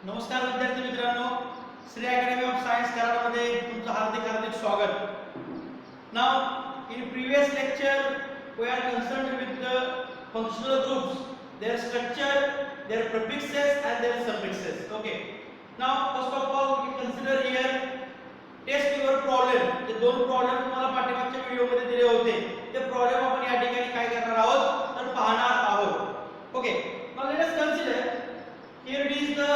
नमस्कार विद्यार्थी मित्रांनो, श्री अकॅडमी ऑफ सायन्स कराडमध्ये तुमचं हार्दिक स्वागत. Now in previous lecture we are concerned with the functional groups, their structure, their prefixes and their suffixes. Okay, now first of all we consider here test your problem. जे दोन problem तुम्हाला पाठीमागच्या व्हिडिओमध्ये दिले होते ते प्रॉब्लेम आपण या ठिकाणी काय करणार आहोत तर पाहणार आहोत. Okay, now let us consider here it is the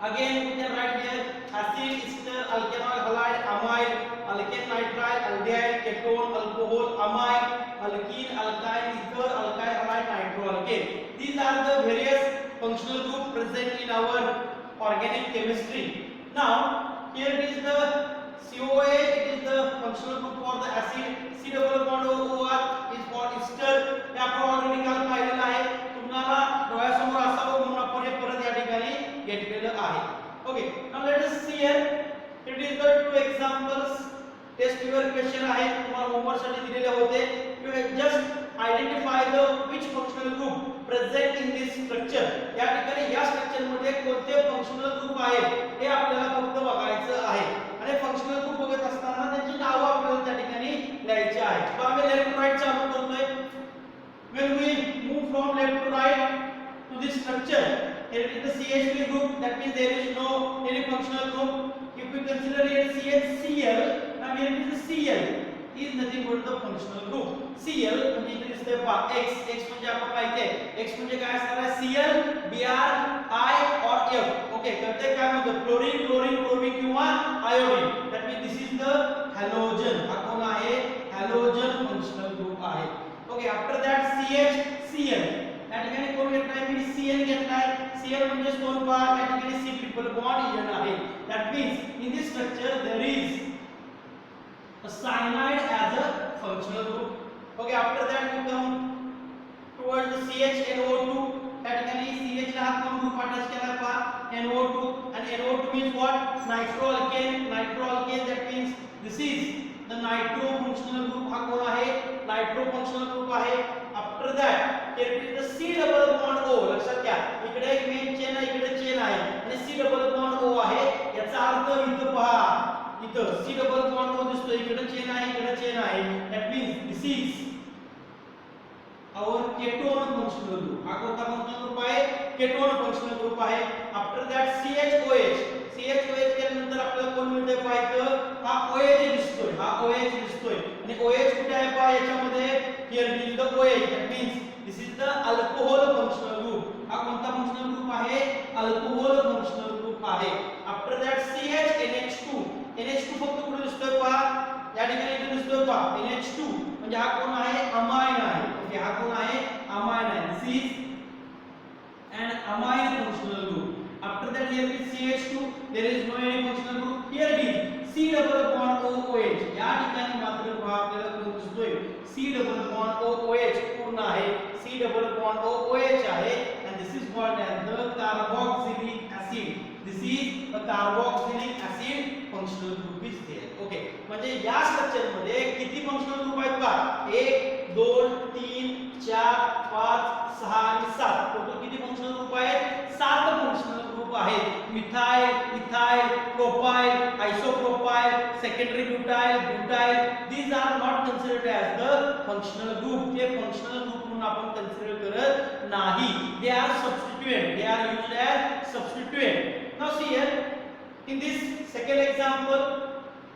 again we can write here acid, ester, alkanoid, halide, amide, alkane, nitrile, aldehyde, ketone, alcohol, amide, alkene, alkyne, ether, alkyl halide, nitroalkane. These are the various functional group present in our organic chemistry. Now here it is the COA, it is the functional group for the acid. C double bond OR is for ester. हे आपण already काल पाहिलेलं आहे. तुम्हाला डोळ्यासमोर असावं म्हणून आपण हे परत या ठिकाणी घेतलेलं आहे. Okay, now let us see here. It is the two examples. Test your question आहे तुम्हाला होमवर्क साठी दिलेले होते. You just identify the which functional group present in this structure. या ठिकाणी या स्ट्रक्चर मध्ये कोणते फंक्शनल ग्रुप आहेत हे आपल्याला फक्त बघायचं आहे. आणि फंक्शनल ग्रुप बघत असताना त्यांची नावे आपल्याला त्या ठिकाणी लिहायची आहेत. तर आम्ही लेफ्ट टू राइट चालू करतोय. When we move from left to right to this structure, here it is the CH3 group. That means there is no any functional group. If we consider here CHCl, now here it is the Cl is nothing but the functional group. Cl म्हणजे इथे दिसतंय पहा X. X म्हणजे आपण माहिती आहे X म्हणजे काय असणार आहे Cl, Br, I or F. Okay, तर ते काय म्हणतो क्लोरीन, क्लोरीन, ब्रोमीन किंवा iodine. That means this is the halogen. हा कोण आहे हॅलोजन फंक्शनल ग्रुप आहे. Okay, after that CHCl. या ठिकाणी कोण घेतलाय मी Cl घेतलाय. Cl म्हणजे कोण पहा या ठिकाणी C ट्रिपल बॉन्ड N आहे. That means in this structure there is a cyanide as a functional group. Okay, after that you come towards the CHNO2. या ठिकाणी CH ला हा कोण ग्रुप अटॅच केला पहा NO2 and NO2 means what nitroalkane. Nitroalkane that means this is the nitro functional group. हा कोण आहे नायट्रो फंक्शनल ग्रुप आहे. After that here is the C double bond O. लक्षात घ्या इकडे एक मेन चेन आहे इकडे चेन आहे आणि C double bond O आहे. याचा अर्थ इथं पहा इथं C double bond O दिसतो इकडे चेन आहे इकडे चेन आहे. that means this is our ketone functional group. हा कोणता फंक्शनल ग्रुप आहे केटोन फंक्शनल ग्रुप आहे. After that CHOH. CHOH केल्यानंतर आपल्याला कोण मिळतंय पाहायचं हा OH दिसतोय. हा OH दिसतोय आणि OH कुठे आहे पहा याच्यामध्ये here is the OH. that means this is the alcohol functional group. हा कोणता फंक्शनल ग्रुप आहे अल्कोहोल फंक्शनल ग्रुप आहे. After that CHNH2. NH2 फक्त कुठे दिसतोय पहा या ठिकाणी इथे दिसतोय पहा NH2 म्हणजे हा कोण आहे अमाइन आहे. ओके, हा कोण आहे अमाइन आहे. this is an amine functional group. After that here is CH2. there is no any functional group. here it is C double bond OH. या ठिकाणी मात्र पहा आपल्याला कोण दिसतोय C double bond OH पूर्ण आहे. C double bond OH आहे and this is called as the carboxylic acid. this is a carboxylic acid functional group is there. Okay, म्हणजे या स्ट्रक्चर मध्ये किती फंक्शनल ग्रुप आहेत पहा 1 2 3 4 5 6 आणि 7. टोटल किती फंक्शनल ग्रुप आहेत 7 फंक्शनल ग्रुप आहेत. Methyl, ethyl, propyl, isopropyl, secondary butyl, butyl. these are not considered as the functional group. ते फंक्शनल ग्रुप म्हणून आपण कन्सिडर करत नाही. they are substituent. they are used as substituent. now see here in this second example,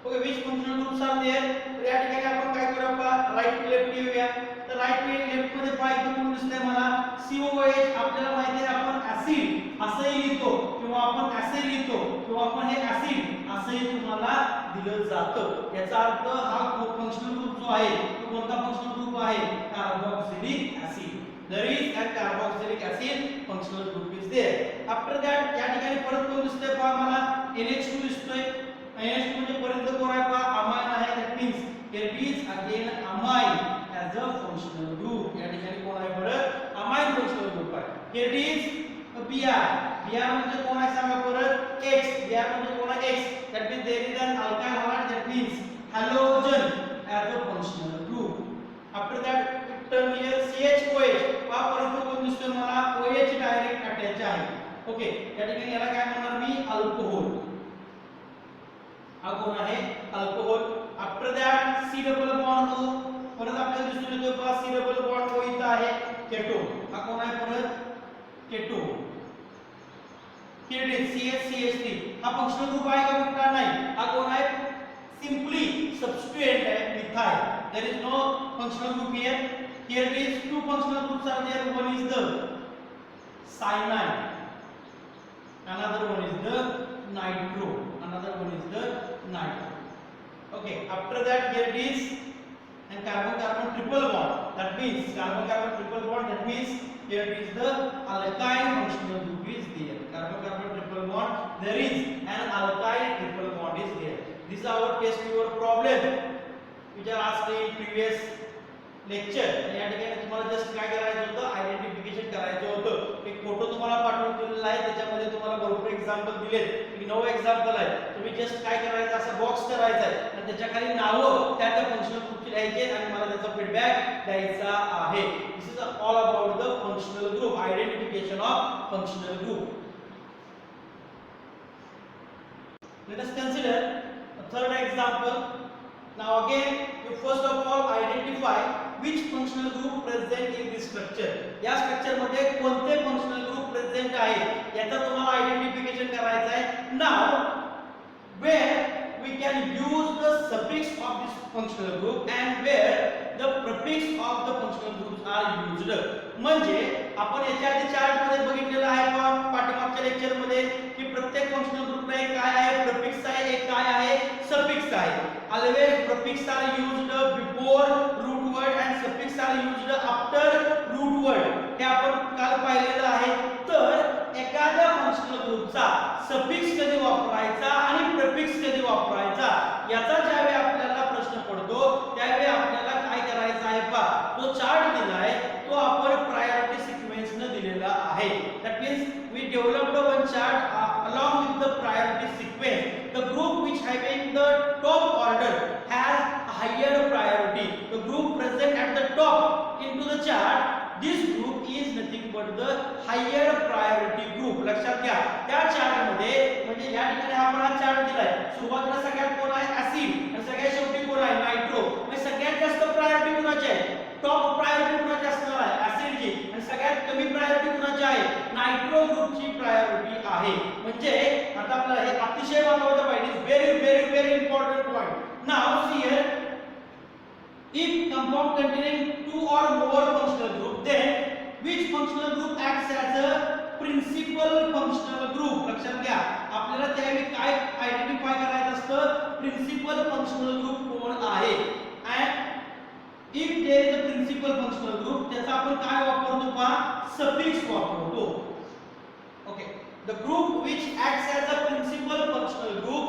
okay, which functional groups are there. तर या ठिकाणी आपण काय करूया पहा राइट टू लेफ्ट येऊया. तर राइट टू लेफ्ट मध्ये पाहिजे कोण दिसतंय मला COH. आपल्याला माहिती आहे आपण ऍसिड असंही लिहितो किंवा आपण ऍसिड लिहितो किंवा आपण हे ऍसिड असंही तुम्हाला दिलं जातं. याचा अर्थ हा फंक्शनल ग्रुप जो आहे तो कोणता फंक्शनल ग्रुप आहे carboxylic acid. there is a carboxylic acid functional group is there. after that या ठिकाणी परत कोण दिसतंय पहा मला NH2 दिसतोय. NH2 म्हणजे पर्यंत कोण आहे पहा अमाइन आहे. that means here is again amine as a functional group. या ठिकाणी कोण आहे परत अमाइन functional group आहे. here is Br. Br म्हणजे कोण आहे सांगा परत X. Br म्हणजे कोण आहे X. that means there is an alkyl halide. that means halogen as a functional group. after that turn here CHOH. पहा परत कोण दिसतोय मला OH डायरेक्ट अटॅच आहे. ओके, या ठिकाणी याला काय म्हणणार मी, अल्कोहोल. हा कोण आहे, alcohol. After that C double bond O, परत आपल्याला दिसून येतो बघा सी डबल बॉन्ड ओ इथं आहे केटोन. हा कोण आहे परत, केटोन. किरडे CH3 हा फंक्शनल ग्रुप आहे का, कुठला नाही. हा कोण आहे, सिंपली सबस्टिट्यूएंट आहे, methyl. There is no functional group here. Here is two functional groups are there. One is the cyanide, another one is the nitro, another one is the nitro. Okay, after that here it is and carbon carbon triple bond. That means carbon carbon triple bond. That means here it is the alkyl functional group is there. Carbon carbon triple bond. There is an alkyl triple bond is there. This is our test your problem which are asked in previous lecture. या ठिकाणी तुम्हाला just काय करायचं होतं, identification करायचं होतं. एक photo तुम्हाला पाठवून दिलेला आहे, त्याच्यामध्ये तुम्हाला भरपूर एक्झाम्पल दिलेत, की 9 एक्झाम्पल आहे. तुम्ही जस्ट काय करायचं, असं बॉक्स करायचा आहे आणि त्याच्या खाली नावं त्या फंक्शनल ग्रुपची लिहायची आणि मला त्याचा फीडबॅक द्यायचा आहे. This is all about the functional group, identification of functional group. Let us consider a third example. Now again, you first of all identify which functional group present in this structure. या structure मध्ये कोणते functional group present आहे याचा तुम्हाला identification करायचं आहे. Now where we can use the suffix of this functional group and where the prefix of the functional groups are used. म्हणजे आपण याच्या आधी चार्ट मध्ये बघितलेलं आहे पाठीमागच्या लेक्चर मध्ये की प्रत्येक फंक्शनल ग्रुपला एक काय आहे, प्रीफिक्स आहे, एक काय आहे, सफिक्स आहे. Always prefix are used before root word and suffix are used after root word. हे आपण काल पाहिलेलं आहे. तर एखाद्या फंक्शनल ग्रुपचा सफिक्स कधी वापरायचा आणि प्रीफिक्स कधी वापरायचा याचा ज्यावेळी आपल्याला प्रश्न पडतो त्यावेळी आपल्याला काय करायचं आहे पहा, जो चार्ट दिलाय तो आपण प्रायोरिटी सिक्वेन्स ने दिलेला आहे. That means we developed one chart along with the priority sequence. The group which having the top order has higher priority. The group present at the top into the chart, this group is nothing but the higher priority group. लक्षात घ्या, त्या chart मध्ये म्हणजे या ठिकाणी आपण हा chart दिलाय. सुरुवातीला सगळ्यात कोण आहे, ऍसिड, आणि सगळ्यात शेवटी कोण आहे, नायट्रो. म्हणजे सगळ्यात जास्त प्रायोरिटी कोणाची आहे, टॉप प्रायोरिटी कोणाची असणार आहे, ऍसिडची. आणि सगळ्यात कमी प्रायोरिटी कोणाची आहे, नायट्रो ग्रुपची प्रायोरिटी आहे. म्हणजे आता आपल्याला हे अतिशय महत्त्वाचं point is very important point. Now see here, if compound containing two or more functional group, then which functional group acts as a principal functional group. लक्षात घ्या, आपल्याला त्यावेळी काय आयडेंटिफाय करायचं असतं, प्रिन्सिपल फंक्शनल ग्रुप कोण आहे. and if there is a principal functional group, त्याचा आपण काय वापरतो पहा, सफिक्स वापरतो. okay, the group which acts as a principal functional group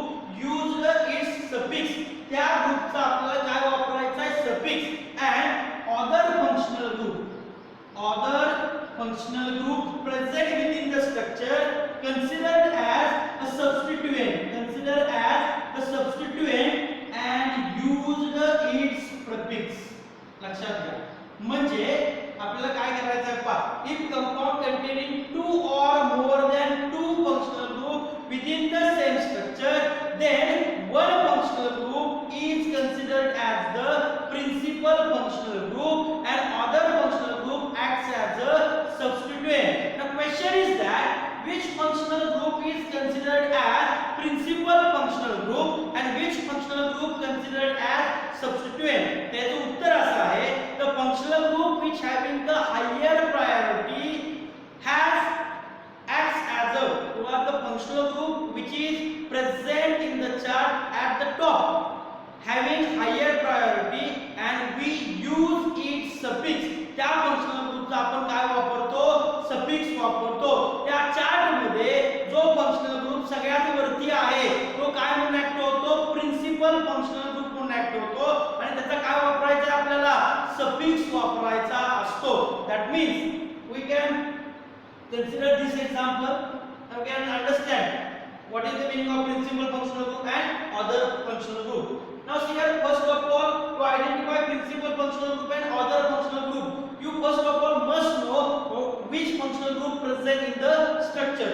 used its suffix. त्या ग्रुपचा आपल्याला काय वापरायचा आहे, suffix. and other functional group present within the structure considered as a substituent and used its prefix. लक्षात घ्या, म्हणजे आपल्याला काय करायचं आहे पहा, if compound containing two or more than two functional group within the same structure, then one functional group is considered as the principal functional group and other functional group acts as a substituent. The question is that which functional group is considered as principal functional group and which functional group considered as substituent. त्याचं उत्तर असं आहे, the functional group which having the higher priority acts as a, or the functional group which is present in the chart at the top having higher priority and we use its suffix. त्या functional ग्रुपचा आपण काय वापरतो, suffix वापरतो. त्या chart मध्ये जो functional group सगळ्यात वरती आहे तो काय म्हणून ऍक्ट होतो, प्रिन्सिपल फंक्शनल ग्रुप म्हणून ऍक्ट होतो आणि त्याचा काय वापरायचा आहे आपल्याला, सफिक्स वापरायचा असतो. That means we can consider this example and we can understand what is the meaning of principal functional group and other functional group. Now see here, first of all, to identify principal functional group and other functional group, you first of all must know which functional group present in the structure.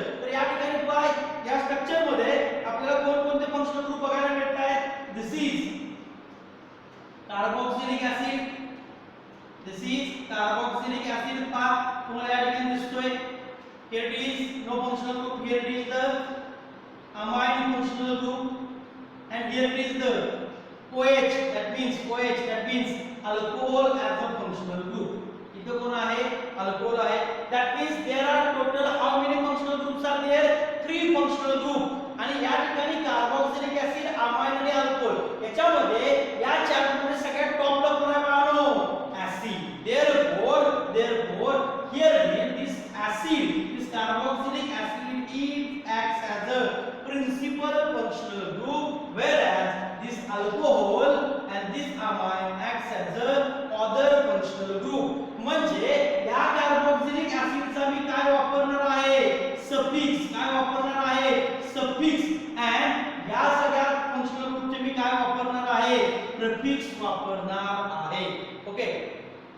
Carboxylic acid, this is carboxylic acid part तुम्हाला या ठिकाणी दिसतोय. here it is no functional group, here it is the amine functional group, and here it is the OH, that means alcohol as a functional group. इथे कोण आहे? Alcohol आहे. that means there are total how many functional groups are there? 3 functional group. आणि या ठिकाणी carboxylic acid, amine आणि alcohol याच्यामध्ये या चार्ट मध्ये सगळ्यात टॉपला कोण आहे बाळांनो? Acid. therefore here this acid, this carboxylic acid, it acts as a principal functional group, whereas this alcohol and this amine acts as a other functional group. म्हणजे या कार्बोक्सिलिक ऍसिडचा मी काय वापरणार आहे? सफिक्स. काय वापरणार आहे? सफिक्स. and या सगळ्या फंक्शनल ग्रुपचे मी काय वापरणार आहे? प्रीफिक्स वापरणार आहे. Okay,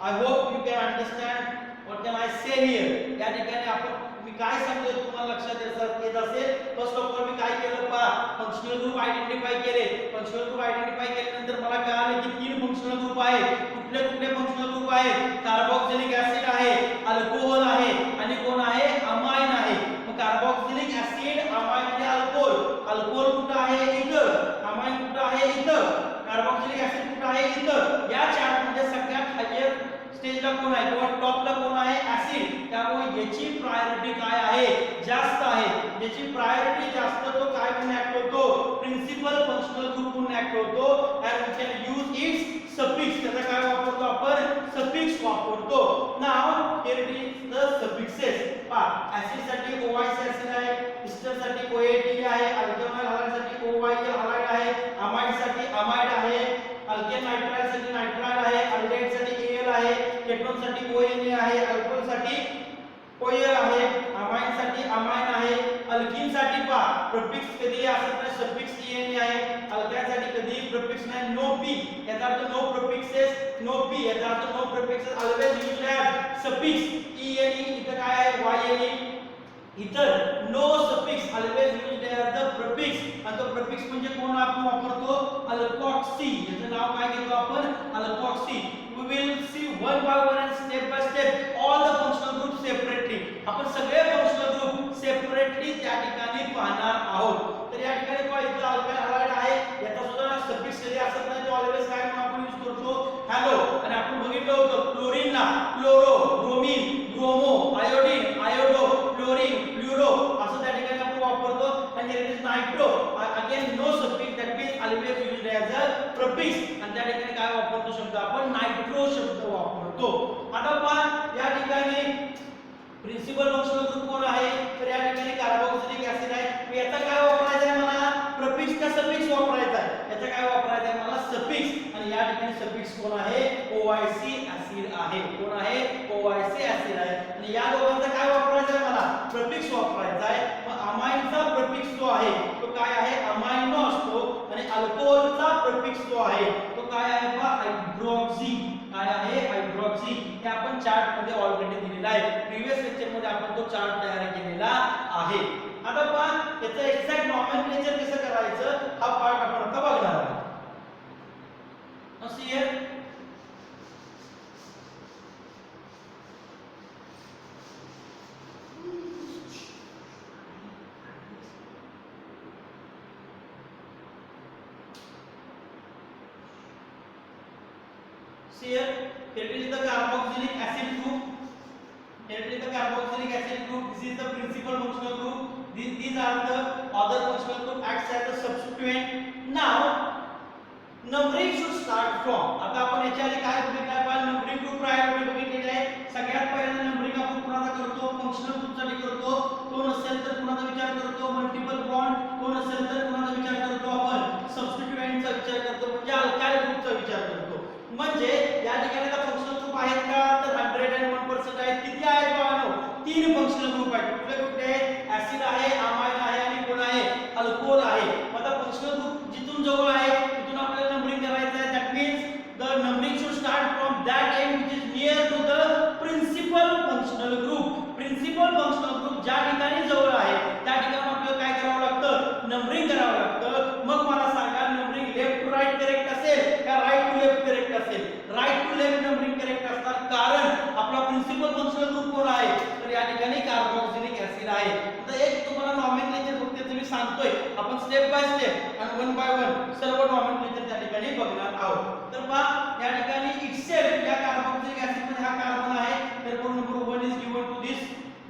I hope you can understand what can I say here. या ठिकाणी आपण मी काय सांगतोय तुम्हाला लक्षात येत असेल. फर्स्ट ऑफ ऑल मी काय केलं पहा, फंक्शनल ग्रुप आयडेंटिफाय केले. फंक्शनल ग्रुप आयडेंटिफाय केल्यानंतर मला कळाले की 3 फंक्शनल ग्रुप आहेत. कुठले फंक्शनल ग्रुप आहेत? कार्बोक्सिलिक ऍसिड आहे, अल्कोहोल आहे आणि कोण आहे? अमाइन आहे. मग कार्बोक्सिलिक ऍसिड, अमाइन आणि अल्कोहोल. अल्कोहोल कुठे आहे? इथं. अमाइन कुठे आहे? इथं. कार्बोक्सिलिक ऍसिड कुठे आहे? इथं. या चार्ट मध्ये सगळ्यात हायर स्टेजला कोण आहे किंवा टॉपला कोण आहे? ऍसिड. त्यामुळे याची प्रायोरिटी काय आहे? जास्त आहे. याची प्रायोरिटी जास्त तो काय म्हणून ऍक्ट होतो? प्रिन्सिपल फंक्शनल ग्रुप म्हणून ऍक्ट होतो. and we can use its suffix. त्याचा काय वापरतो आपण? सफिक्स वापरतो. now here it is the suffixes. पहा, ऍसिड साठी OIC ऍसिड आहे, एस्टर साठी OAT आहे, अल्केनॉल हॅलाइड साठी OYL हॅलाइड आहे, अमाइड साठी अमाइड आहे, अल्केन नायट्राइल साठी नायट्राइल आहे, अल्डेहाइड साठी AL आहे, केटोन साठी ONA आहे, अल्कोहोल साठी OL आहे, अमाइन साठी अमाइन आहे, अल्कीन साठी पहा प्रीफिक्स कधी असत नाही, सफिक्स ENA आहे, अल्काइन साठी कधी प्रीफिक्स नाही, नो P. याचा अर्थ नो प्रीफिक्सेस, नो P. याचा अर्थ no prefixes always used as suffix. ENE इथं काय आहे? YNE. इतर no suffix always used as the prefix. आणि तो प्रीफिक्स म्हणजे कोण आपण वापरतो? अल्कोक्सी. याचं नाव काय घेतो आपण? Alkoxy. we will see one by one and step by step all the functional groups separately. आपण सगळे फंक्शनल ग्रुप सेपरेटली त्या ठिकाणी पाहणार आहोत. तर या ठिकाणी पहा, इथं अल्काइल हॅलाइड आहे, याचा सुद्धा सफिक्स कधी असत नाही, तो ऑलवेज काय म्हणून आपण यूज करतो? हॅलो. आणि आपण बघितलं होतं क्लोरीनला chloro, bromine, bromo, iodine, iodo, chlorine, fluoro असं त्या ठिकाणी आपण वापरतो. आणि here it is nitro, again no suffix, that means always used as a prefix. आणि त्या ठिकाणी काय वापरतो शब्द आपण? नायट्रो शब्द वापरतो. आता पहा, या ठिकाणी प्रिन्सिपल फंक्शनल ग्रुप कोण आहे? तर या ठिकाणी कार्बोक्सिलिक ऍसिड आहे. मग याचा काय वापरायचा आहे मला? प्रीफिक्स का सफिक्स वापरायचा आहे? याचा काय वापरायचा आहे मला? सफिक्स. आणि या ठिकाणी सफिक्स कोण आहे? OIC ऍसिड आहे. कोण आहे? OIC ऍसिड आहे. आणि या दोघांचा काय वापरायचा आहे मला? प्रीफिक्स वापरायचा आहे. मग अमाइनचा प्रीफिक्स जो आहे तो काय आहे? अमाइनो असतो. आणि अल्कोहोलचा प्रीफिक्स जो आहे तो काय आहे? हायड्रॉक्सी. काय आहे? हायड्रॉक्सी. हे आपण चार्ट मध्ये ऑलरेडी दिलेला आहे. प्रीवियस लेक्चर मध्ये आपण तो चार्ट तयार केलेला आहे. आता पहा, याचं एक्झॅक्ट नॉमेनक्लेचर कसं करायचं हा पार्ट आपण आता बघणार आहोत. See here here it is the carboxylic acid group. Here it is the carboxylic acid group. This is the principal functional group. These are the other functional group acts as a substituent. Now numbering should start from. आता आपण याच्या आधी काय बघितलं आहे? Numbering group priority बघितलेली आहे. सगळ्यात पहिल्यांदा नंबरिंग आपण कुणाचा करतो? फंक्शनल ग्रुप साठी करतो. तो नसेल तर कुणाचा विचार करतो? Multiple bond. तो नसेल तर कुणाचा विचार करतो? आपण सबस्टिट्यूएंटचा विचार करतो, म्हणजे अल्काइल ग्रुपचा विचार करतो. म्हणजे या ठिकाणी आता फंक्शनल ग्रुप आहेत का? तर 101% आहेत. किती आहेत बाळांनो? 3 फंक्शनल ग्रुप आहेत. कुठले कुठले आहेत? ऍसिड आहे, अमाइन आहे आणि कोण आहे? अल्कोहोल आहे. मग आता फंक्शनल ग्रुप जिथून जवळ आहे तिथून आपल्याला नंबरिंग करायचं आहे. That means the numbering should start from that end which is near to the principal functional group. Principal functional group ज्या ठिकाणी जवळ आहे त्या ठिकाणी आपल्याला काय करावं लागतं? नंबरिंग करावं लागतं. मग मला सांगा, numbering left to right correct असेल का राईट टू लेफ्ट करेक्ट असेल? प्रिन्सिपल फंक्शनल ग्रुप कोण आहे तर या ठिकाणी कार्बोक्सिलिक ऍसिड आहे. आता एक तुम्हाला नॉमेनक्लेचर फक्त मी सांगतोय, आपण स्टेप बाय स्टेप आणि वन बाय वन सर्व नॉमेनक्लेचर त्या ठिकाणी बघणार आहोत. तर पहा या ठिकाणी इटसेल्फ या कार्बोक्सिलिक ऍसिड मध्ये हा कार्बन आहे, therefore number 1 is given to this,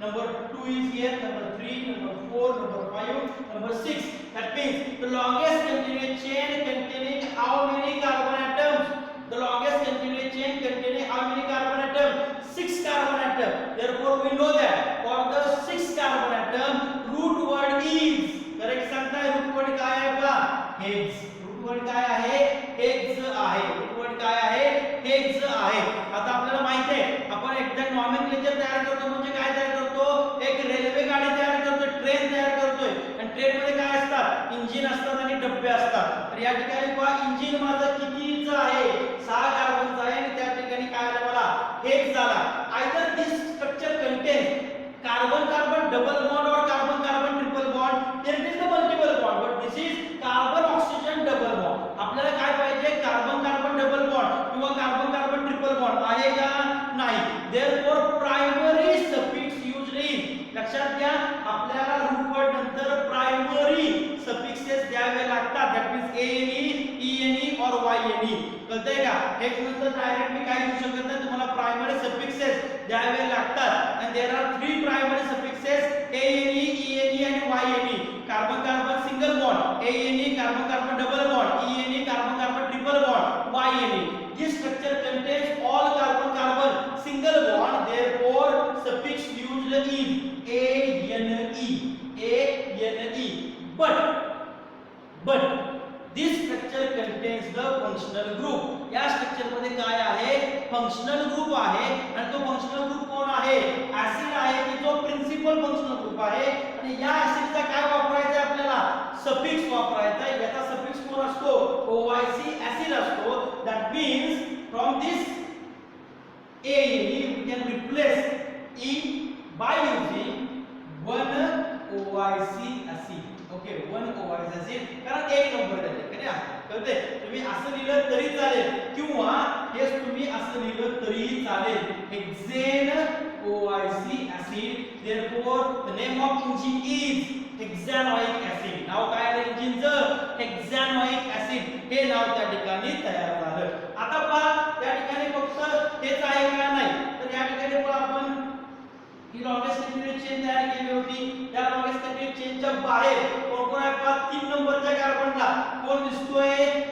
number 2 is here, number 3, number 4, number 5, number 6. That means the longest continuous chain containing how many carbon atoms? The longest continuous chain containing how many carbon atoms? 6 carbon atoms. Therefore we know that for the 6 carbon atom root word is, correct सांगताय root word काय आहे पहा hex. root word काय आहे hex आहे. root word काय आहे hex आहे. आता आपल्याला माहिती आहे आपण एक्झॅक्ट नॉमेनक्लेचर तयार करतो म्हणजे काय तयार करतो, एक रेल्वे गाडी तयार करतोय, ट्रेन तयार करतोय आणि ट्रेन मध्ये काय असतात इंजिन असतात आणि डब्बे असतात. तर या ठिकाणी पहा इंजिन माझं कितीचं आहे 6 कार्बनचं आहे आणि त्या ठिकाणी काय आलं मला हेक्स झाला. Either this structure contains carbon carbon double bond और carbon carbon triple bond, there is the multiple bond but this is carbon oxygen double bond. आपल्याला काय पाहिजे कार्बन कार्बन डबल बॉन्ड किंवा कार्बन कार्बन ट्रिपल बॉन्ड आहे का नाही. Therefore primary suffix used in, लक्षात घ्या आपल्याला रूट वर्ड नंतर प्रायमरी सफिक्सेस द्यावे लागतात. दॅट मीन्स ane और yne. कळतंय का हे नंतर डायरेक्ट मी काय घेऊ शकत नाही, तुम्हाला प्रायमरी सफिक्सेस द्यावे लागतात. and there are 3 primary suffixes ane, ene and yne. Carbon carbon single bond ane, carbon carbon double bond ene, carbon carbon triple bond yne. This structure contains all carbon carbon single bond, therefore suffix used is ane. But this structure contains the functional group. या structure मध्ये काय आहे functional group आहे आणि तो functional group कोण आहे acid आहे की जो प्रिन्सिपल फंक्शनल ग्रुप आहे. आणि या ऍसिडचा काय वापरायचा आहे आपल्याला सफिक्स वापरायचा आहे. याचा सफिक्स कोण असतो OIC ऍसिड असतो. That means from this ane we can replace E by using 1 OIC acid. Okay 1 OIC acid कारण एक नंबर आहे का कळते. तुम्ही असं लिहिलं तरी चालेल किंवा हेच तुम्ही असं लिहिलं तरी चालेल. Hexane OIC acid. therefore the name of engine is hexanoic acid. नाव काय आहे इंजिनचं हेक्सॅनोइक ऍसिड हे नाव त्या ठिकाणी तयार झालं. आता पहा त्या ठिकाणी फक्त हेच आहे का नाही तर या ठिकाणी पण आपण ही लॉंगेस्ट कंटिन्यूअस चेन तयार केली होती. या लॉंगेस्ट कंटिन्यूअस चेनच्या बाहेर कोण कोण आहे पहा 3 नंबरच्या कार्बनला कोण दिसतोय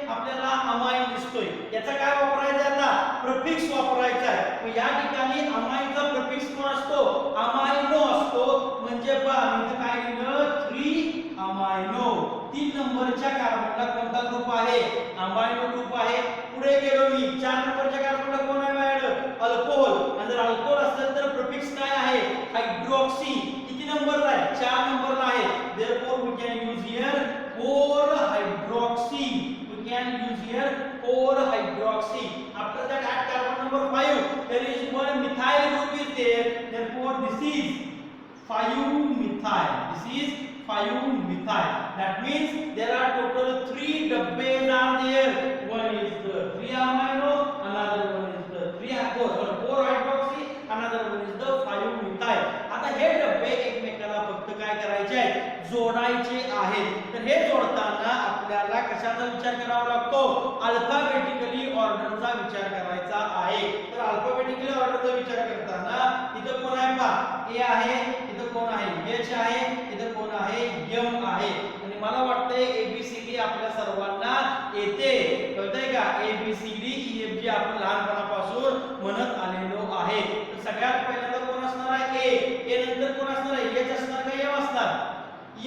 आपल्याला अमाइन दिसतोय. याचा काय वापरायचा आता प्रिफिक्स वापरायचा आहे. मग या ठिकाणी अमाइनचा प्रिफिक्स कोण असतो अमाइनो असतो. म्हणजे पहा मी काय लिहिलं 3 अमाइनो. 3 नंबरच्या कार्बनला कोणता ग्रुप आहे अमाइनो ग्रुप आहे. पुढे गेलो मी 4 नंबरच्या कार्बनला कोण आहे माझ्याकडे अल्कोहोल. आणि जर अल्कोहोल असेल तर प्रिफिक्स काय आहे हायड्रॉक्सी. किती नंबरला आहे 4 नंबरला आहे. therefore we can use here 4 hydroxy. we can use here 4 hydroxy. after that at carbon number 5 there is one methyl group is there. therefore this is 5 methyl. this is 5 methyl. that means there are total 3 dabbes are there. one is the 3 amino, another one is the 4 hydroxy, another one is the 5 methyl. आता हे डब्बे एकमेकाला फक्त काय करायचे आहेत जोडायचे आहेत. तर हे जोडताना आपल्याला कशाचा विचार करावा लागतो अल्फाबेटिकली ऑर्डरचा विचार करायचा आहे. तर अल्फाबेटिकली ऑर्डरचा विचार करताना इथं कोण आहे पहा ए आहे, इथं कोण आहे एच आहे, इथं कोण आहे एम आहे. आणि मला वाटतंय ABCD आपल्या सर्वांना येते. कळतंय का ABCD EFG आपण लहानपणापासून म्हणत आलेलो आहे. तर सगळ्यात पहिल्यांदा कोण असणार आहे ए नंतर कोण असणार आहे एच असणार का एम असणार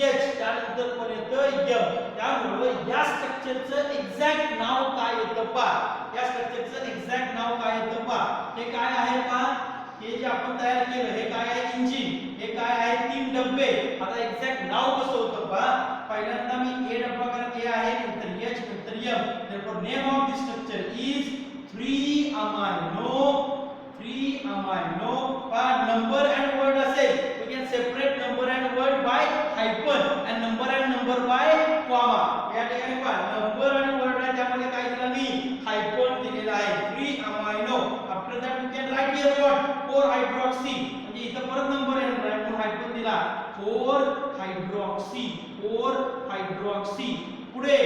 एच. त्यानंतर कोण येतं एम. त्यामुळे या स्ट्रक्चरचं एक्झॅक्ट नाव काय येतं पहा. या स्ट्रक्चरचं एक्झॅक्ट नाव काय येतं पहा. हे काय आहे पहा हे जे आपण तयार केलं हे काय आहे इंजिन. हे काय आहे 3 डब्बे. आता एक्झॅक्ट नाव कसं होतं पहा. पहिल्यांदा मी ए डब्बा कारण ए आहे नंतर एच नंतर M. therefore name of this structure is 3 amino. 3 amino. number and word असेल we can separate number and word by hyphen and number by comma. या ठिकाणी पहा नंबर आणि वर्ड आहे त्यामध्ये काय दिलं मी हायपन दिलेला आहे 3 amino. after that we can write here what 4 hydroxy. Hydroxy म्हणजे इथं परत नंबर येणार आहे म्हणून हायड्रोजन दिला 4 हायड्रॉक्सी 4 हायड्रॉक्सी पुढे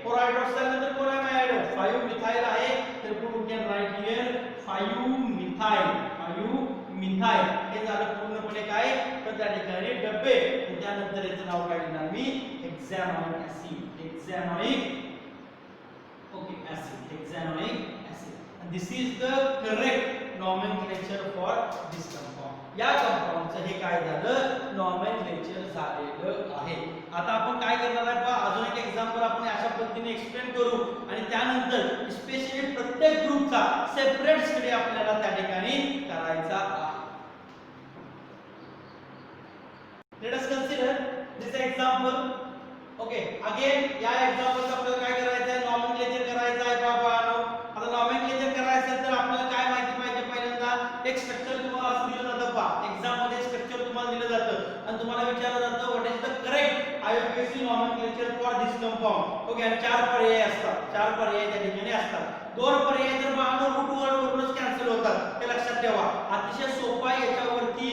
4 हायड्रॉक्सी नंतर कोण आहे माझ्याकडे 5 मिथाइल आहे तर पुढे can write here 5 methyl 5 methyl हे झालं पूर्णपणे काय तर त्या ठिकाणी डबे त्यानंतर याचं नाव काय लिहिणार मी हेक्सानोइक acid okay acid hexanoic acid and this is the correct nomenclature for this compound या कंपाऊंडचं हे काय झालं नॉमेनक्लेचर झालेलं आहे आता आपण काय करणार आहे पहा अजून एक एक्झाम्पल आपण अशा पद्धतीने एक्सप्लेन करू आणि त्यानंतर स्पेशली प्रत्येक ग्रुपचा सेपरेट स्टडी आपल्याला त्या ठिकाणी करायचा आहे लेट अस कन्सिडर दिस एक्झाम्पल ओके अगेन या एक्झाम्पलचं आपल्याला काय करायचं आहे नॉमेनक्लेचर करायचं आहे बाबांनो आता नॉमेनक्लेचर करायचं तर आपल्याला काय माहिती पाहिजे पहिल्यांदा एक स्ट्रक्चर तुम्हाला असं दिलं जातं पहा एक्झाम मध्ये स्ट्रक्चर तुम्हाला दिलं जातं आणि तुम्हाला विचारलं जातं what is the correct IUPAC nomenclature for this compound okay आणि चार पर्याय असतात चार पर्याय त्या ठिकाणी असतात दोन पर्याय तर बाबांनो रूट वर्ड वरूनच कॅन्सल होतात हे लक्षात ठेवा अतिशय सोपा याच्यावरती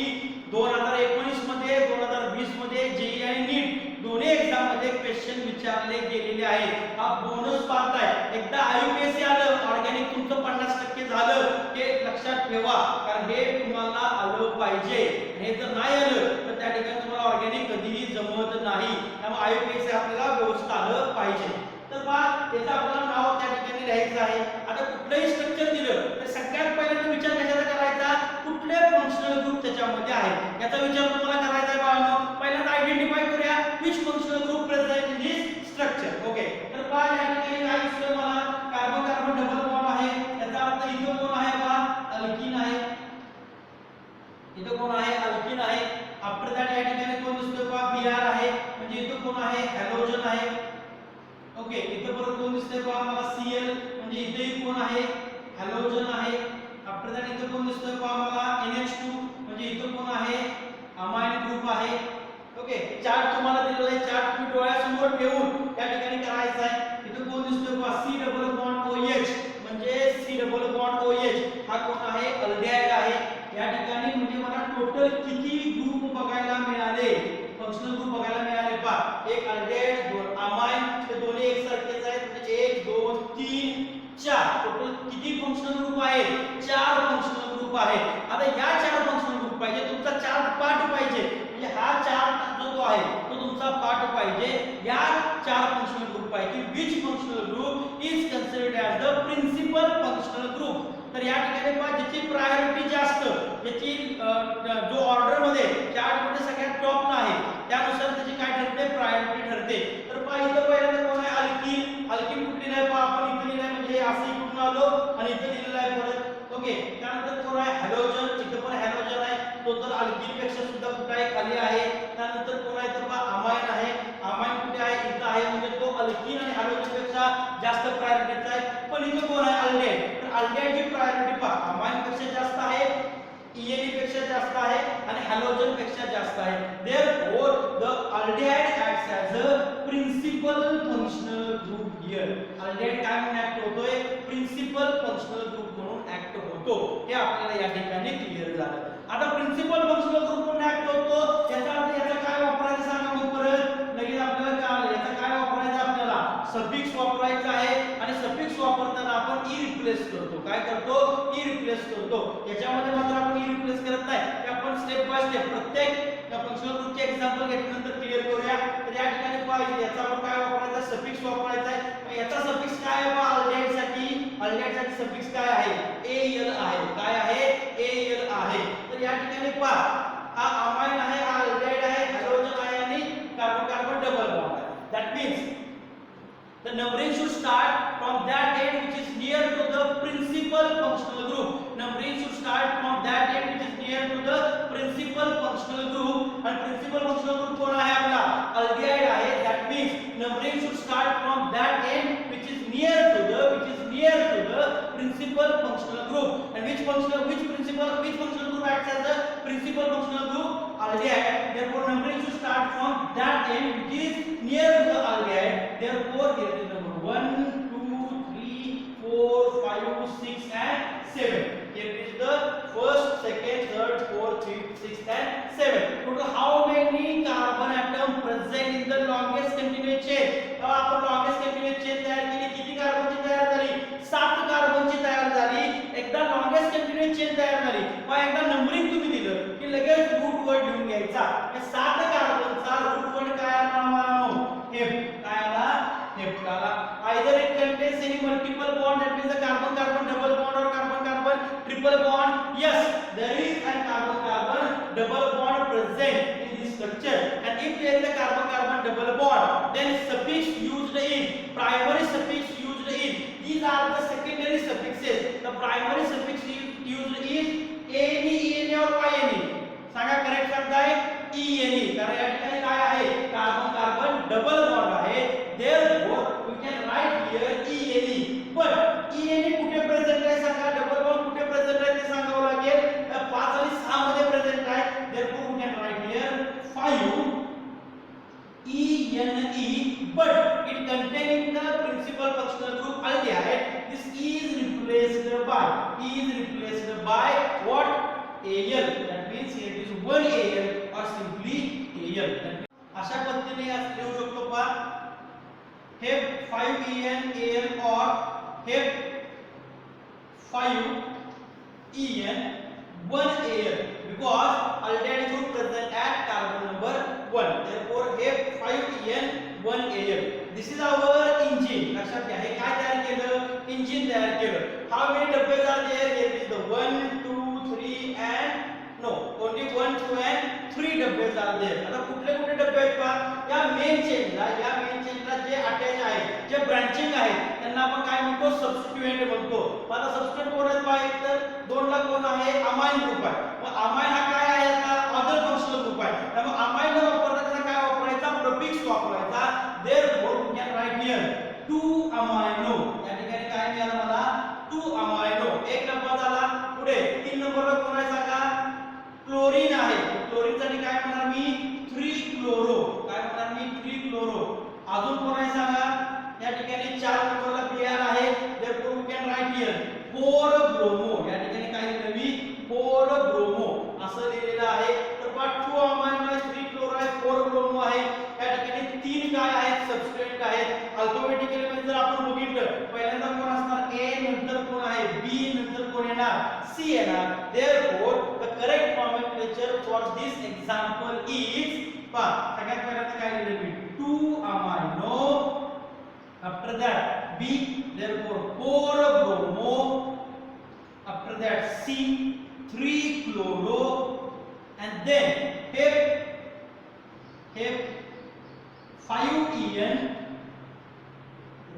2019 मध्ये 2020 मध्ये जेईई आणि नीट दोन्ही एक्झाम मध्ये क्वेश्चन विचारले गेलेले आहेत हा बोनस पार्ट आहे एकदा IUPAC आलं ऑर्गॅनिक तुमचं 50% झालं हे लक्षात ठेवा कारण हे तुम्हाला आलं पाहिजे हे जर नाही आलं तर त्या ठिकाणी तुम्हाला ऑर्गॅनिक कधीही जमत नाही त्यामुळे IUPAC आपल्याला व्यवस्थित आलं पाहिजे तर पहा याचं आपल्याला नाव त्या ठिकाणी लिहायचं आहे आता कुठलंही स्ट्रक्चर दिलं तर सगळ्यात पहिल्यांदा विचार कशाचा करायचा कुठले फंक्शनल ग्रुप त्याच्यामध्ये आहे याचा विचार तुम्हाला करायचा आहे बाळांनो पहिल्यांदा आयडेंटिफाय करूया which functional group present in this structure okay तर पहा या ठिकाणी काय दिसतंय मला कार्बन कार्बन डबल बॉन्ड आहे याचा अर्थ इथं कोण आहे पहा अल्किन आहे इथं कोण आहे अल्किन आहे आफ्टर दॅट या ठिकाणी कोण दिसतोय पहा Br आहे म्हणजे इथं कोण आहे हॅलोजन आहे ओके इथं परत कोण दिसतंय पहा मला Cl म्हणजे इथेही कोण आहे हॅलोजन आहे आफ्टर दॅट इथं कोण दिसतोय पहा मला NH2 म्हणजे इथं कोण आहे अमाइन ग्रुप आहे ओके चार्ट तुम्हाला दिलेला आहे चार्ट तुम्ही डोळ्यासमोर ठेवून या ठिकाणी करायचा आहे इथं कोण दिसतोय पहा C डबल बॉन्ड OH म्हणजे C डबल बॉन्ड OH हा कोण आहे अल्डिहाइड आहे या ठिकाणी म्हणजे मला टोटल किती ग्रुप बघायला मिळाले फंक्शनल ग्रुप बघायला मिळाले पहा एक अल्डिहाइड दोन अमाइन हे दोन्ही एकसारखेच आहेत म्हणजे 1 2 3 4 टोटल किती फंक्शनल ग्रुप आहेत चार फंक्शनल ग्रुप आहेत आता या चार फंक्शनल ग्रुप पाहिजे तुमचा चार्ट पाठ पाहिजे म्हणजे हा चार्ट जो आहे तो तुमचा पाठ पाहिजे या चार फंक्शनल ग्रुप पैकी which functional group is considered as the principal functional group तर या ठिकाणी पहा ज्याची प्रायोरिटी जास्त ज्याची जो ऑर्डर मध्ये चार्ट मध्ये सगळ्यात टॉपला आहे त्यानुसार त्याची काय ठरते प्रायोरिटी ठरते तर पहा इथं पहिल्यांदा कोण आहे अल्किन अल्किन कुठली नाही पहा आपण इथं लिहिलंय म्हणजे असं इकडून आलो आणि इथं लिहिलेलं आहे परत ओके त्यानंतर कोण आहे हॅलोजन इथं पण हॅलोजन आहे तो तर अल्किन पेक्षा सुद्धा कुठे आहे खाली आहे त्यानंतर कोण आहे तर पहा अमाइन आहे अमाइन कुठे आहे इथं आहे म्हणजे तो अल्किन आणि हॅलोजन पेक्षा जास्त प्रायोरिटीचा आहे पण इथं कोण आहे अल्डिहाइड तर अल्डिहाइडची प्रायोरिटी पहा अमाइन पेक्षा जास्त आहे ENE पेक्षा जास्त आहे आणि हॅलोजन पेक्षा जास्त आहे therefore the aldehyde acts as a principal functional group here aldehyde काय म्हणून ऍक्ट होतोय प्रिन्सिपल फंक्शनल ग्रुप म्हणून ऍक्ट होतो हे आपल्याला या ठिकाणी क्लिअर झालं आता प्रिन्सिपल फंक्शनल ग्रुप म्हणून ऍक्ट होतो याचा अर्थ याचा काय वापरायचं सांगा मग परत लगेच आपल्याला कळालं याचा काय वापरायचं आपल्याला सफिक्स वापरायचा आहे आणि सफिक्स वापरताना आपण ई रिप्लेस करतो काय करतो ई रिप्लेस करतो याच्यामध्ये मात्र आपण ई रिप्लेस करत नाही ते आपण स्टेप बाय स्टेप प्रत्येक फंक्शनल ग्रुपचे एक्झाम्पल घेतल्यानंतर क्लिअर करूया तर या ठिकाणी पहा याचा आपण काय वापरायचा सफिक्स वापरायचा आहे मग याचा सफिक्स काय आहे पहा अल्डिहाइड साठी सफिक्स काय आहे AL आहे काय आहे AL आहे तर या ठिकाणी पहा हा अमाइन आहे हा अल्डिहाइड आहे हॅलोजन आहे आणि कार्बन कार्बन डबल बॉन्ड आहे that means the numbering should start from that end which is near to the principal functional group numbering should start from that end which is near to the principal functional group and principal functional group कोण आहे आपला aldehyde आहे that means numbering should start from that end which is near to the principal functional group and which functional group acts as the principal functional group aldehyde therefore numbering should start from that end which is near to the aldehyde therefore here is number 1 2 3 4 5 6 and 7 here is the first, second, third, fourth, fifth, sixth and seventh. Total how many carbon atom present in the longest continuous chain? आपण longest continuous chain तयार केली, किती कार्बनची तयार झाली? 7 कार्बनची तयार झाली. एकदा longest continuous chain तयार झाली, मग एकदा नंबरिंग तुम्ही दिलं की लगेच रूट वर्ड लिहून घ्यायचा. हे 7 कार्बनचा रूट वर्ड काय आला? हेप. काय आला? हेप आला. Either it contains any multiple bond, that means a carbon carbon double bond or carbon carbon triple bond. Yes, there is a carbon carbon double bond present in this structure, and if there is a carbon carbon double bond, then suffix used is primary suffix used is. These are the secondary suffixes. The primary suffix used is ane, ene or yne. सांगा correct शब्द आहे ene, कारण या ठिकाणी काय आहे? Carbon carbon double bond आहे. therefore we can write here ene. but ene कुठे प्रेझेंट आहे सांगा? डबल बॉन्ड कुठे प्रेझेंट आहे ते सांगावं लागेल. 5 आणि 6 मध्ये प्रेझेंट आहे. therefore we can write here 5 ene, but it containing the principal functional group aldehyde. This is replaced by what? Al. That means it is one Al or simply Al. अशा पद्धतीने यात लिहू शकतो पहा. हे 5En Al or हे 5En 1Al because aldehyde group present at carbon number 1. Therefore हे 5En 1Al. This is our engine. लक्षात घ्या, हे काय तयार केलं? इंजिन तयार केलं. How many डब्बे are there? Here is the 1 2 3 and no, only 1 2 and 3 डब्बे are there. आता कुठले कुठले डब्बे आहेत पहा? या मेन चेनला जे अटॅच आहे, जे ब्रांचिंग आहे, त्यांना आपण काय म्हणतो? सबस्टिट्यूएंट म्हणतो. आता सबस्टिट्यूएंट कोण आहेत पाहिजे तर 2 ला कोण आहे? अमाइन ग्रुप आहे. मग अमाइन हा काय आहे? आता अदर फंक्शनल ग्रुप आहे. त्यामुळे अमाइन न वापरता त्याला काय वापरायचा? प्रिफिक्स वापरायचा. therefore we can write here 2 amino. या ठिकाणी काय मिळालं मला? 2 amino. एक डब्बा झाला. पुढे 3 नंबरला कोण आहे सांगा? क्लोरीन आहे. क्लोरीन साठी काय म्हणणार मी? 3 क्लोरो. काय म्हणणार मी? 3 क्लोरो. अजून कोण आहे सांगा? या ठिकाणी 4 नंबरला Br आहे. therefore we can write here 4 bromo. या ठिकाणी काय लिहिलं मी? 4 ब्रोमो असं लिहिलेलं आहे. तर पहा 2 अमाइनो आहे, 3 क्लोरो आहे, 4 ब्रोमो आहे. या ठिकाणी 3 काय आहेत? सबस्टिट्यूएंट आहेत. अल्फाबेटिकली म्हणजे जर आपण बघितलं, पहिल्यांदा कोण असणार? A, नंतर कोण आहे? B, नंतर कोण येणार? C येणार. therefore the correct nomenclature for this example is पहा सगळ्यात पहिल्यांदा काय लिहिलं मी? 2 amino. after that B, therefore 4 bromo. after that C, 3 chloro, and then Hep 5En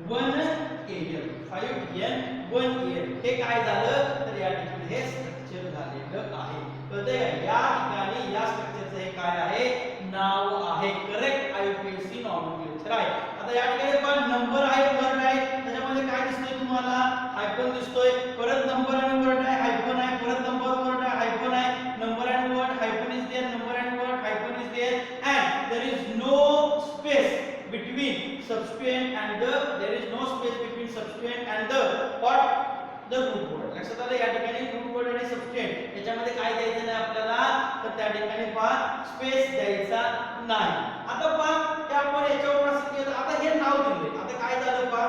1Al. 5En 1Al. हे काय झालं? तर या ठिकाणी हे स्ट्रक्चर झालेलं आहे. कळतंय का? या ठिकाणी या स्ट्रक्चरचं हे काय आहे? नाव आहे. करेक्ट आययुपीएसी नॉमेनक्लेचर आहे. आता या ठिकाणी पण नंबर आहे, वर्ड आहे. त्याच्यामध्ये काय दिसतोय तुम्हाला? हायफन दिसतोय. परत नंबर आणि वर्ड आहे, हायफन आहे. परत नंबर वर्ड आहे, हायफन आहे. नंबर आणि word, hyphen is there. Number आणि word, hyphen is there. and there is no space between substituent and the what? The root word. लक्षात आलं? या ठिकाणी root word आणि substituent याच्यामध्ये काय द्यायचं नाही आपल्याला, तर त्या ठिकाणी पहा स्पेस द्यायचा नाही. आता पहा ते आपण याच्यावर असं केलं. आता हे नाव दिले. आता काय झालं पहा,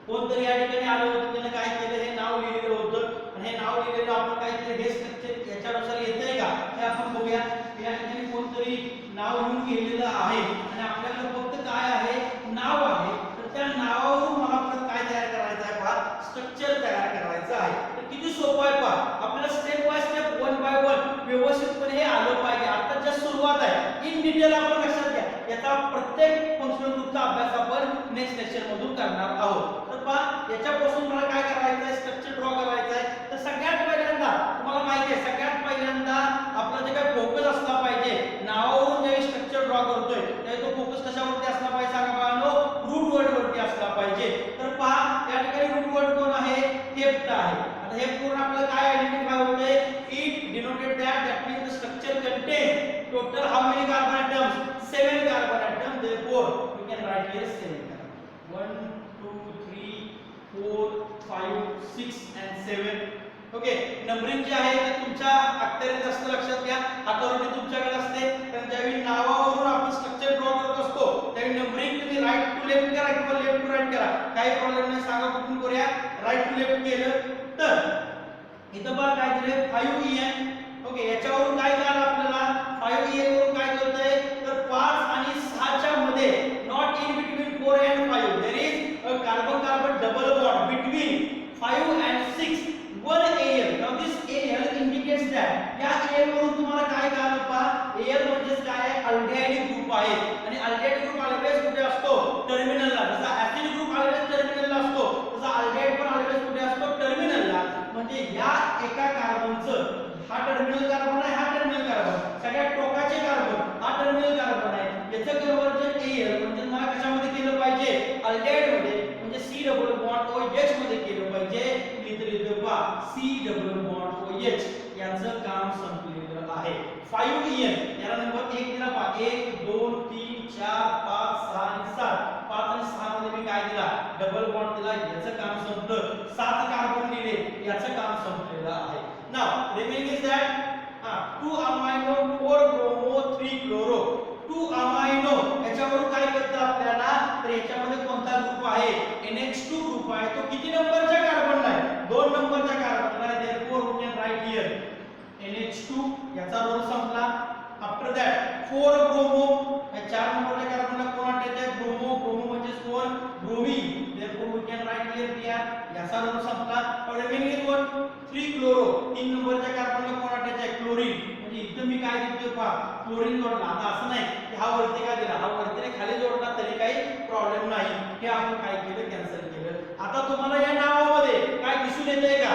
कोणतरी या ठिकाणी आलं होतं, त्याने काय केलं? हे नाव लिहिलेलं होतं. आणि हे नाव लिहिलेलं आपण काय केलं? हे स्ट्रक्चर याच्यानुसार येतंय का हे आपण बघूया. या ठिकाणी कोणतरी नाव लिहून गेलेलं आहे आणि आपल्याला फक्त काय आहे? नाव आहे. तर त्या नावावरून मला परत काय तयार करायचं आहे? पहा स्ट्रक्चर तयार करायचं आहे. तर किती सोपं आहे पहा. आपल्याला स्टेप बाय स्टेप 1 बाय 1 व्यवस्थितपणे हे आलं पाहिजे. आता जस्ट सुरुवात आहे. इन डिटेल आपण लक्षात घ्या. याचा प्रत्येक फंक्शनल ग्रुपचा अभ्यास आपण नेक्स्ट लेक्चर मधून करणार आहोत. तर पहा याच्यापासून मला काय करायचं आहे? स्ट्रक्चर ड्रॉ करायचं आहे. तर सगळ्यात पहिल्यांदा तुम्हाला माहिती आहे, सगळ्यात पहिल्यांदा आपला जे काय फोकस असला पाहिजे, नावावरून जे स्ट्रक्चर ड्रॉ करतोय त्याचा तो फोकस कशावरती असला पाहिजे सांगा बाळांनो? रूट वर्ड वरती असला पाहिजे. तर पहा या ठिकाणी रूट वर्ड कोण आहे? हेप्ट आहे. आता हे पूर्ण आपल्याला काय आयडेंटिफाय होते? It denoted that means the structure content total how many carbon atoms? 7 carbon atoms. therefore we can write here 7 carbon. 1 2 3 4 5 6 and 7. Okay, numbering जे आहे ते तुमच्या अक्षरात असतं, लक्षात घ्या. अथॉरिटी तुमच्याकडे असते, कारण ज्यावेळी नावावरून आपण स्ट्रक्चर ड्रॉ करत असतो त्यावेळी नंबरिंग तुम्ही राईट टू लेफ्ट करा किंवा लेफ्ट टू राईट करा, काही प्रॉब्लेम नाही. सांगा कुठून करूया. राईट टू लेफ्ट केलं तर इथं बघा काय दिलंय 5EN. ओके, याच्यावरून काय कळलं आपल्याला, 5EN वरून काय कळतंय तर 5 आणि 6 च्या मध्ये, not in between 4 and 5, there is a carbon carbon double bond between 5 and 6, one AL. Now this AL indicates that या AL वरून तुम्हाला काय कळलं पहा, AL म्हणजे काय आहे, अल्डिहाइड ग्रुप आहे. आणि अल्डिहाइड ग्रुप ऑलवेज कुठे असतो, टर्मिनलला. जसा ऍसिड ग्रुप ऑलवेज टर्मिनलला असतो, तसा अल्डिहाइड पण ऑलवेज कुठे असतो, टर्मिनलला. म्हणजे या एका कार्बनचं, हा टर्मिनल कार्बन आहे, हा टर्मिनल कार्बन, सगळ्यात टोकाचे कार्बन हा टर्मिनल कार्बन आहे. याचं कन्वर्जन AL म्हणजे मला कशामध्ये केलं पाहिजे, अल्डिहाइड मध्ये, म्हणजे C डबल बॉन्ड OH मध्ये केलं पाहिजे. इथं पहा C डबल बॉन्ड OH याचं काम संपलेलं आहे. 5EN याला नंबर 1 दिला पहा, 1 2 3 4 5 6 आणि 7. 5 आणि 6 मध्ये मी काय दिला, डबल बॉन्ड दिला, याचं काम संपलं. 7 कार्बन दिले, याचं काम संपलेलं आहे. Now remaining is that 2 amino 4 bromo 3 chloro. 2 amino याच्यावरून काय कळतं आपल्याला, तर याच्यामध्ये कोणता ग्रुप आहे, NH2 ग्रुप आहे. तो किती नंबरच्या कार्बनला आहे, 2 नंबरच्या कार्बनला आहे. Therefore we can write here NH2, याचा रोल संपला. आफ्टर दॅट 4 ब्रोमो, या 4 नंबरच्या कार्बनला कोण अटॅच आहे, ब्रोमो. ब्रोमो म्हणजे कोण, bromine. Therefore we can write here Br, याचा रोल संपला. रिमेनिंग इज 3 क्लोरो, 3 नंबरच्या कार्बनला कोण अटॅच आहे, क्लोरीन. म्हणजे इथं मी काय देतोय पहा, क्लोरीन जोडला. आता असं नाही की हा वरती का दिला, हा वरती खाली जोडला तरी काही प्रॉब्लेम नाही. हे आपण काय केलं, कॅन्सल केलं. आता तुम्हाला या नावामध्ये काय दिसून येतंय का,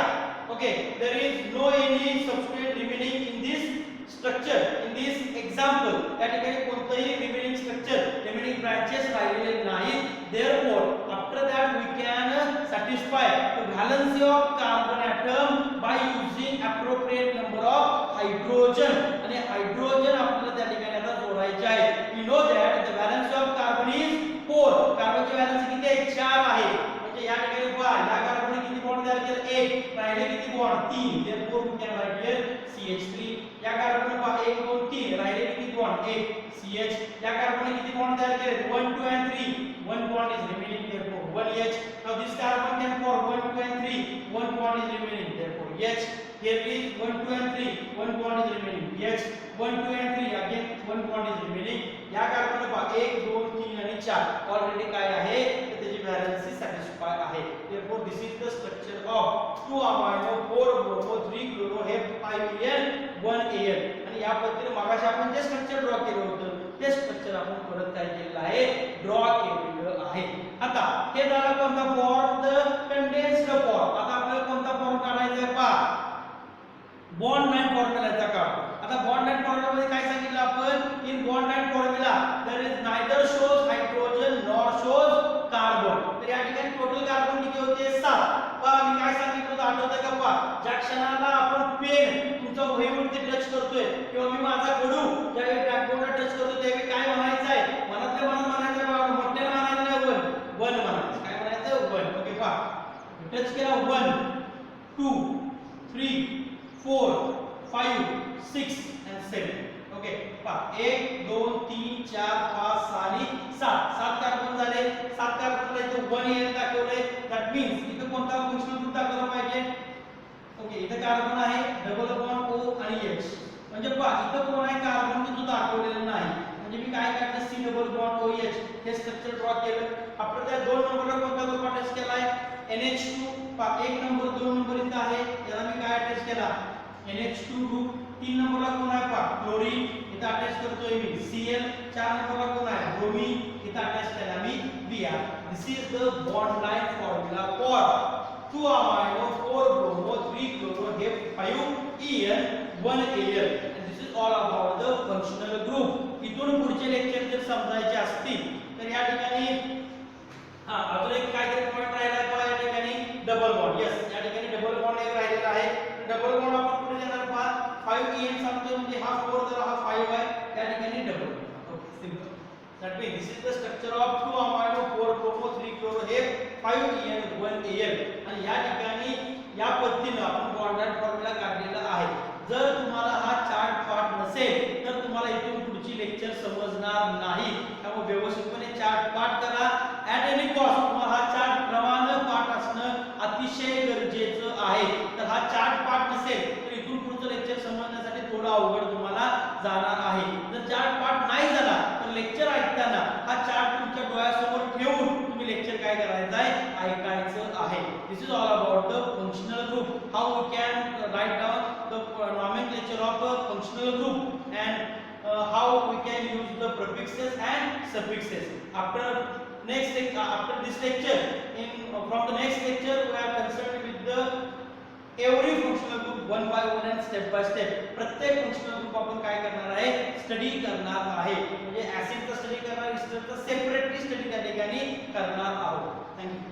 okay, there is no any substrate remaining in this structure, in this example. या ठिकाणी कोणतंही रिमेनिंग स्ट्रक्चर, रिमेनिंग ब्रांचेस राहिलेले नाहीत. Therefore after that we can satisfy the valency of carbon atom by using appropriate number of hydrogen. आणि hydrogen आपल्याला त्या ठिकाणी आता जोडायचे आहे. We know that the valency of carbon is 4. कार्बनची व्हॅलेन्सी किती आहे, 4 आहे. म्हणजे या ठिकाणी पहा, या कार्बनने किती बॉन्ड तयार केले, 1. राहिले किती bond, 3. Therefore we can write here CH3. या कार्बनने पहा 1 2 3, राहिले किती बॉन्ड, 1. CH. या कार्बनने किती बॉन्ड तयार केले, 1 2 and 3. 1 bond is remaining, therefore 1H. Now this carbon can form 1 2 and 3. 1 bond is remaining, therefore H. Here is 1 2 and 3. 1 bond is remaining, H. 1 2 and 3, again 1 bond is remaining. या कार्बनने पहा 1 2 3 आणि 4 already काय आहे, तर त्याची valency satisfy आहे. therefore this is the structure of 2 amino 4 bromo 3 chloro हे 5EN 1AN. आणि या पद्धतीने मगाशी आपण जे स्ट्रक्चर ड्रॉ केलं होतं ते स्ट्रक्चर आपण परत काय केलेलं आहे, ड्रॉ केलेलं आहे. आता हे झालं कोणता फॉर्म, द कंडेन्स्ड फॉर्म. आता आपल्याला कोणता फॉर्म काढायचा आहे पहा, बॉन्ड लाइन फॉर्म्युलाचा का. आता बॉन्ड लाइन फॉर्म्युला मध्ये काय सांगितलं आपण, in bond line formula there is neither shows hydrogen nor shows carbon. तर या ठिकाणी टोटल कार्बन किती होते, 7. पहा मी काय सांगितलं होतं, आठवतंय का पहा, ज्या क्षणाला आपण पेन तुमच्या वहीवरती टच करतोय किंवा मी माझा गडू ज्यावेळी ब्लॅकबोर्डला टच करतो त्यावेळी काय म्हणायचं आहे, मनातल्या मनात म्हणायचं आहे, मोठ्याने म्हणायचं नाही, 1 म्हणायचं. काय म्हणायचं, 1. ओके पहा, टच केला 1 2 3 4 5 6 and 7. ओके पहा 1 2 3 4 5 6 आणि 7 कार्बन झाले. 7 कार्बनला इथे 1 दाखवलंय. दॅट मीन्स इथे कोणता फंक्शनल ग्रुप दाखवला पाहिजे. ओके इथे कार्बन आहे, डबल बॉन्ड O आणि H. म्हणजे पहा इथे कोण आहे, कार्बन तो दाखवलेला नाही. म्हणजे मी काय करतो, C डबल बॉन्ड OH हे स्ट्रक्चर ड्रॉ केलं. आफ्टर त्या 2 नंबरला कोणता ग्रुप अटॅच केलाय, NH2. पहा 1 नंबर 2 नंबर इथे आहे, याला मी काय अटॅच केला, NH2 ग्रुप. 3 नंबरला कोण आहे पहा, क्लोरीन, इथे अटॅच करतोय मी Cl. 4 नंबरला कोण आहे, ब्रोमीन, इथे अटॅच केला मी Br. This is the bond line formula for 2 amino 4 bromo 3 chloro हे 5EN 1AL. and this is all about the functional group. इथून पुढचे लेक्चर जर समजायचे असतील तर या ठिकाणी अजून एक काहीतरी पॉइंट राहिला पहा, या ठिकाणी डबल बॉन्ड. यस, या ठिकाणी डबल बॉन्ड एक राहिलेला आहे. डबल बॉन्ड आपण पुढे देणार पहा, 5EN सांगतो म्हणजे हा 4 जर हा 5 आहे, त्या ठिकाणी double. Okay simple. That means this is the structure of 2 amino 4 bromo 3 chloro हे 5EN 1AL. आणि या ठिकाणी या पद्धतीने आपण कॉन्ट्रॅक्ट फॉर्म्युला काढलेला आहे. जर तुम्हाला हा चार्ट पाठ नसेल तर तुम्हाला इथून पुढची लेक्चर समजणार नाही. त्यामुळे व्यवस्थितपणे चार्ट पाठ करा. ॲट एनी कॉस्ट तुम्हाला हा चार्ट क्रमाने पाठ असणं अतिशय गरजेचं आहे. तर हा चार्ट पाठ नसेल तर इथून पुढचं लेक्चर समजण्यासाठी थोडं अवघड तुम्हाला जाणार आहे. जर चार्ट पाठ नाही झाला तर लेक्चर ऐकताना हा चार्ट तुमच्या डोळ्यासमोर ठेवून तुम्ही लेक्चर काय करायचं आहे, ऐकायचं आहे. This is all about the functional group, how we can write down the nomenclature of a functional group and how we can use the prefixes and suffixes. After this lecture, from the next lecture we are concerned with the every functional group one by one and step by step. प्रत्येक functional group आपण काय करणार आहे, study करणार आहे. म्हणजे ऍसिडचा study करणार, हिस्टरीचा separately study त्या ठिकाणी करणार आहोत. थँक्यू.